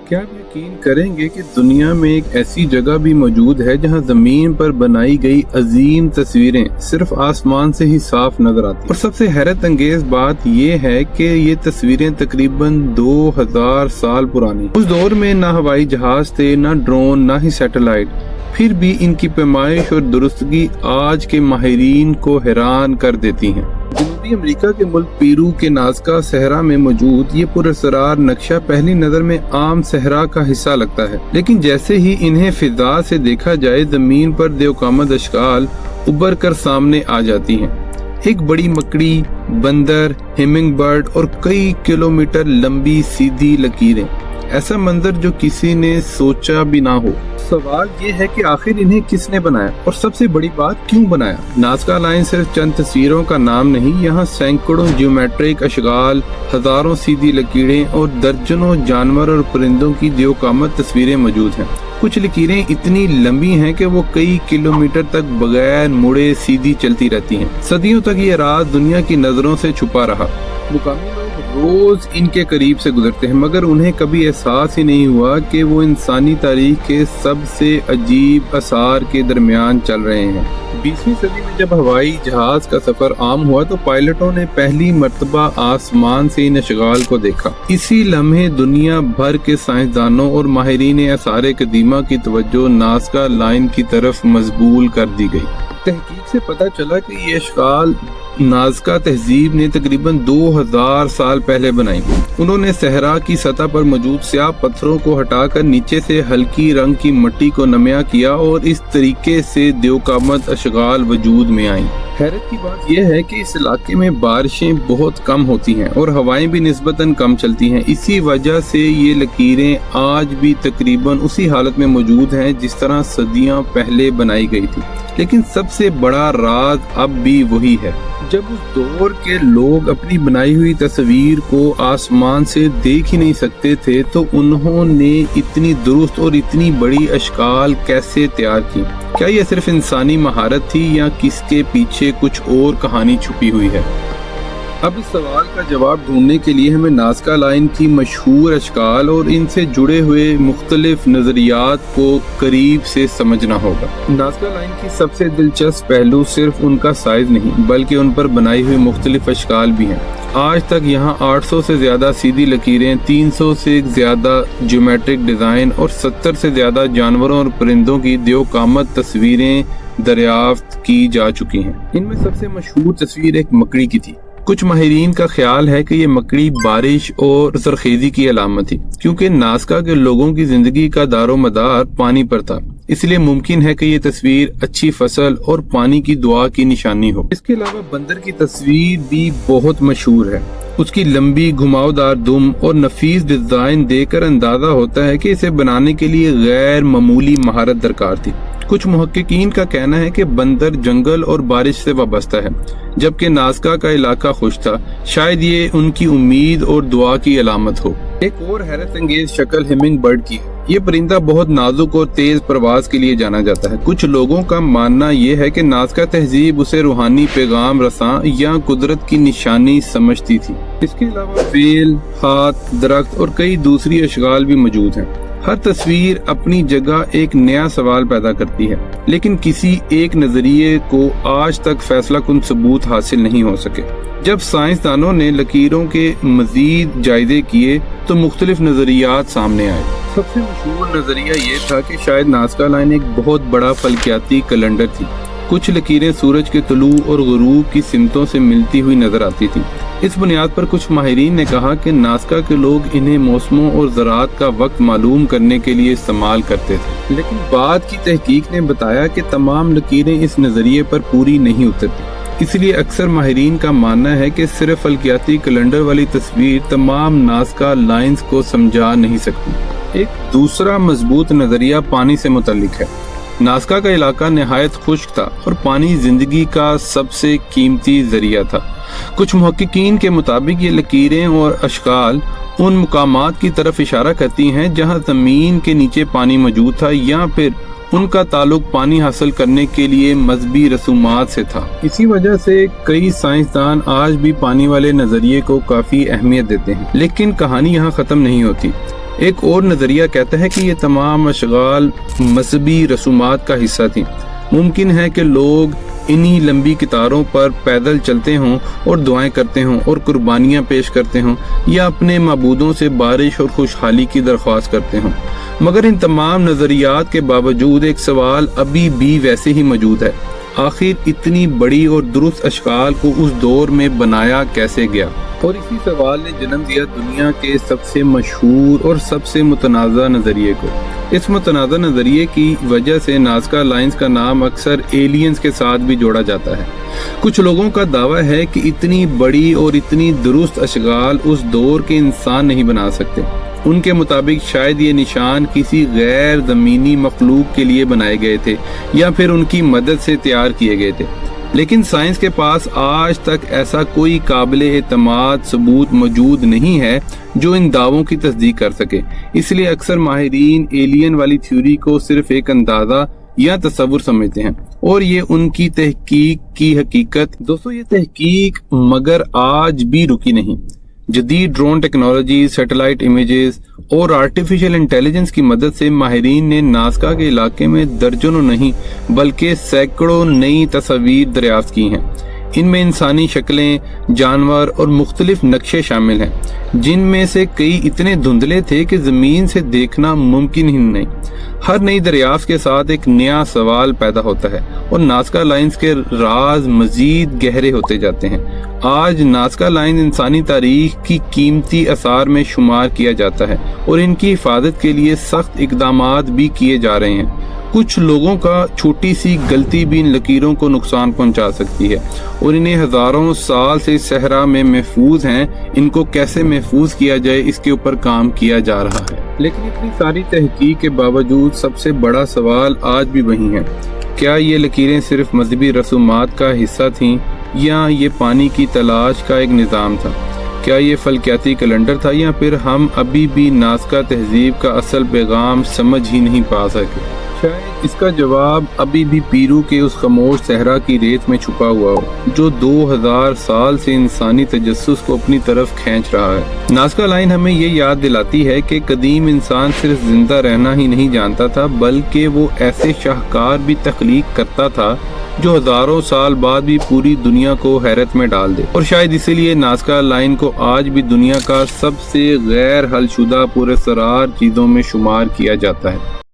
क्या आप यकीन करेंगे कि दुनिया में एक ऐसी जगह भी मौजूद है जहां जमीन पर बनाई गई अजीम तस्वीरें सिर्फ आसमान से ही साफ नजर आती हैं। और सबसे हैरत अंगेज बात यह है कि ये तस्वीरें तकरीबन 2000 साल पुरानी। उस दौर में ना हवाई जहाज थे, ना ड्रोन, ना ही सैटेलाइट, फिर भी इनकी पैमाइश और दुरुस्तगी आज के माहिरीन को हैरान कर देती हैं। जनूबी अमेरिका के मुल्क पेरू के नाज़का सहरा में मौजूद ये पुरअसरार नक्शा पहली नजर में आम सहरा का हिस्सा लगता है, लेकिन जैसे ही इन्हें फिजा से देखा जाए जमीन पर देवकामत अशकाल उभर कर सामने आ जाती हैं। एक बड़ी मकड़ी, बंदर, हिमिंग बर्ड और कई किलोमीटर लंबी सीधी लकीरें, ऐसा मंजर जो किसी ने सोचा भी ना हो। सवाल ये है कि आखिर इन्हें किसने बनाया और सबसे बड़ी बात क्यों बनाया। नाज़का लाइन सिर्फ चंद तस्वीरों का नाम नहीं, यहाँ सैकड़ों जियोमेट्रिक अशकाल, हजारों सीधी लकीरें और दर्जनों जानवर और परिंदों की देवकामत तस्वीरें मौजूद हैं। कुछ लकीरें इतनी लंबी हैं कि वो कई किलोमीटर तक बगैर मुड़े सीधी चलती रहती हैं। सदियों तक ये राज दुनिया की नजरों से छुपा रहा। मुकामी लोग रोज इनके करीब से गुजरते हैं, मगर उन्हें कभी एहसास ही नहीं हुआ कि वो इंसानी तारीख के सबसे अजीब आसार के दरमियान चल रहे हैं। 20वीं सदी में जब हवाई जहाज का सफर आम हुआ तो पायलटों ने पहली मर्तबा आसमान से इन अशगाल को देखा। इसी लम्हे दुनिया भर के साइंसदानों और माहिरीन आसार कदीमा की तवज्जो नाज़का लाइन की तरफ मजबूल कर दी गई। तहकीक से पता चला कि ये अशकाल नाज़का तहजीब ने तकरीबन 2000 साल पहले बनाई। उन्होंने सहरा की सतह पर मौजूद स्याह पत्थरों को हटाकर नीचे से हल्की रंग की मिट्टी को नमया किया और इस तरीके से देवकामत अशगाल वजूद में आई। हैरत की बात यह है कि इस इलाके में बारिशें बहुत कम होती हैं और हवाएं भी निस्बतन कम चलती हैं। इसी वजह से ये लकीरें आज भी तकरीबन उसी हालत में मौजूद हैं जिस तरह सदियां पहले बनाई गई थी। लेकिन सबसे बड़ा राज अब भी वही है। जब उस दौर के लोग अपनी बनाई हुई तस्वीर को आसमान से देख ही नहीं सकते थे तो उन्होंने इतनी दुरुस्त और इतनी बड़ी अशकाल कैसे तैयार की। क्या यह सिर्फ इंसानी महारत थी या किसके पीछे कुछ और कहानी छुपी हुई है। अब इस सवाल का जवाब ढूंढने के लिए हमें नाज़का लाइन की मशहूर अशकाल और इनसे जुड़े हुए मुख्तलिफ नजरियात को करीब से समझना होगा। नाज़का लाइन की सबसे दिलचस्प पहलू सिर्फ उनका साइज नहीं बल्कि उन पर बनाई हुई मुख्तलिफ अशकाल भी हैं। आज तक यहाँ 800 से ज्यादा सीधी लकीरें, 300 से ज्यादा ज्योमेट्रिक डिजाइन और 70 से ज्यादा जानवरों और परिंदों की देवकामत तस्वीरें दरियाफ्त की जा चुकी हैं। इनमें सबसे मशहूर तस्वीर एक मकड़ी की थी। कुछ माहिरीन का ख्याल है कि ये मकड़ी बारिश और सरखेजी की अलामत थी, क्योंकि नाज़का के लोगों की जिंदगी का दारो मदार पानी पर था। इसलिए मुमकिन है कि ये तस्वीर अच्छी फसल और पानी की दुआ की निशानी हो। इसके अलावा बंदर की तस्वीर भी बहुत मशहूर है। उसकी लंबी घुमावदार दुम और नफीस डिजाइन देखकर अंदाजा होता है कि इसे बनाने के लिए गैर मामूली महारत दरकार थी। कुछ मुहक्किकीन का कहना है कि बंदर जंगल और बारिश से वाबस्ता है, जबकि नाज़का का इलाका खुश था। शायद ये उनकी उम्मीद और दुआ की अलामत हो। एक और हैरत अंगेज शक्ल हिमिंग बर्ड की है। ये परिंदा बहुत नाजुक और तेज परवाज के लिए जाना जाता है। कुछ लोगों का मानना यह है कि नाज़का तहजीब उसे रूहानी पैगाम रसां या कुदरत की निशानी समझती थी। इसके अलावा फेल, हाथ, दरख्त और कई दूसरी अशगाल भी मौजूद हैं। हर तस्वीर अपनी जगह एक नया सवाल पैदा करती है, लेकिन किसी एक नजरिए को आज तक फैसला कुन सबूत हासिल नहीं हो सके। जब साइंसदानों ने लकीरों के मजीद जायजे किए तो मुख्तलिफ नजरियात सामने आए। सबसे मशहूर नजरिया ये था कि शायद नाज़का लाइन एक बहुत बड़ा फल्कियाती कैलेंडर थी। कुछ लकीरें सूरज के तुलू और गुरूब की सिमतों से मिलती हुई नजर आती थी। इस बुनियाद पर कुछ माहिरीन ने कहा कि नाज़का के लोग इन्हें मौसमों और ज़राअत का वक्त मालूम करने के लिए इस्तेमाल करते थे, लेकिन बाद की तहकीक ने बताया कि तमाम लकीरें इस नजरिए पर पूरी नहीं उतरती। इसलिए अक्सर माहिरीन का मानना है कि सिर्फ फल्कियाती कैलेंडर वाली तस्वीर तमाम नाज़का लाइन्स को समझा नहीं सकती। एक दूसरा मजबूत नजरिया पानी से मुतल्लिक है। नाज़का का इलाका निहायत खुश्क था और पानी जिंदगी का सबसे कीमती जरिया था। कुछ मुहक्किकीन के मुताबिक ये लकीरें और अशकाल उन मुकामात की तरफ इशारा करती हैं जहां जमीन के नीचे पानी मौजूद था, या फिर उनका ताल्लुक पानी हासिल करने के लिए मजहबी रसूमात से था। इसी वजह से कई साइंसदान आज भी पानी वाले नजरिए को काफी अहमियत देते हैं। लेकिन कहानी यहाँ खत्म नहीं होती। ایک اور نظریہ کہتا ہے کہ یہ تمام اشغال مذہبی رسومات کا حصہ تھیں۔ ممکن ہے کہ لوگ انہی لمبی قطاروں پر پیدل چلتے ہوں اور دعائیں کرتے ہوں اور قربانیاں پیش کرتے ہوں یا اپنے معبودوں سے بارش اور خوشحالی کی درخواست کرتے ہوں۔ مگر ان تمام نظریات کے باوجود ایک سوال ابھی بھی ویسے ہی موجود ہے، آخر اتنی بڑی اور درست اشکال کو اس دور میں بنایا کیسے گیا؟ اور اسی سوال نے جنم دیا دنیا کے سب سے مشہور اور سب سے متنازع نظریے کو۔ اس متنازع نظریے کی وجہ سے نازکا لائنز کا نام اکثر ایلینز کے ساتھ بھی جوڑا جاتا ہے۔ کچھ لوگوں کا دعویٰ ہے کہ اتنی بڑی اور اتنی درست اشغال اس دور کے انسان نہیں بنا سکتے۔ ان کے مطابق شاید یہ نشان کسی غیر زمینی مخلوق کے لیے بنائے گئے تھے یا پھر ان کی مدد سے تیار کیے گئے تھے، لیکن سائنس کے پاس آج تک ایسا کوئی قابل اعتماد ثبوت موجود نہیں ہے جو ان دعووں کی تصدیق کر سکے۔ اس لیے اکثر ماہرین ایلین والی تھیوری کو صرف ایک اندازہ یا تصور سمجھتے ہیں، اور یہ ان کی تحقیق کی حقیقت۔ دوستو، یہ تحقیق مگر آج بھی رکی نہیں۔ جدید ڈرون ٹیکنالوجی، سیٹلائٹ امیجز اور آرٹیفیشل انٹیلیجنس کی مدد سے ماہرین نے نازکا کے علاقے میں درجنوں نہیں بلکہ سینکڑوں نئی تصاویر دریافت کی ہیں۔ ان میں انسانی شکلیں، جانور اور مختلف نقشے شامل ہیں، جن میں سے کئی اتنے دھندلے تھے کہ زمین سے دیکھنا ممکن ہی نہیں۔ ہر نئی دریافت کے ساتھ ایک نیا سوال پیدا ہوتا ہے اور نازکا لائنز کے راز مزید گہرے ہوتے جاتے ہیں۔ آج نازکا لائنز انسانی تاریخ کی قیمتی آثار میں شمار کیا جاتا ہے اور ان کی حفاظت کے لیے سخت اقدامات بھی کیے جا رہے ہیں۔ کچھ لوگوں کا چھوٹی سی غلطی بھی ان لکیروں کو نقصان پہنچا سکتی ہے اور انہیں ہزاروں سال سے صحرا میں محفوظ ہیں۔ ان کو کیسے محفوظ کیا جائے، اس کے اوپر کام کیا جا رہا ہے۔ لیکن اتنی ساری تحقیق کے باوجود سب سے بڑا سوال آج بھی وہی ہے، کیا یہ لکیریں صرف مذہبی رسومات کا حصہ تھیں یا یہ پانی کی تلاش کا ایک نظام تھا؟ کیا یہ فلکیاتی کیلنڈر تھا یا پھر ہم ابھی بھی نازکا تہذیب کا اصل پیغام سمجھ ہی نہیں پا سکے؟ شاید اس کا جواب ابھی بھی پیرو کے اس خاموش صحرا کی ریت میں چھپا ہوا ہو، جو 2000 سال سے انسانی تجسس کو اپنی طرف کھینچ رہا ہے۔ نازکا لائن ہمیں یہ یاد دلاتی ہے کہ قدیم انسان صرف زندہ رہنا ہی نہیں جانتا تھا، بلکہ وہ ایسے شاہکار بھی تخلیق کرتا تھا جو ہزاروں سال بعد بھی پوری دنیا کو حیرت میں ڈال دے۔ اور شاید اسی لیے نازکا لائن کو آج بھی دنیا کا سب سے غیر حل شدہ پراسرار چیزوں میں شمار کیا جاتا ہے۔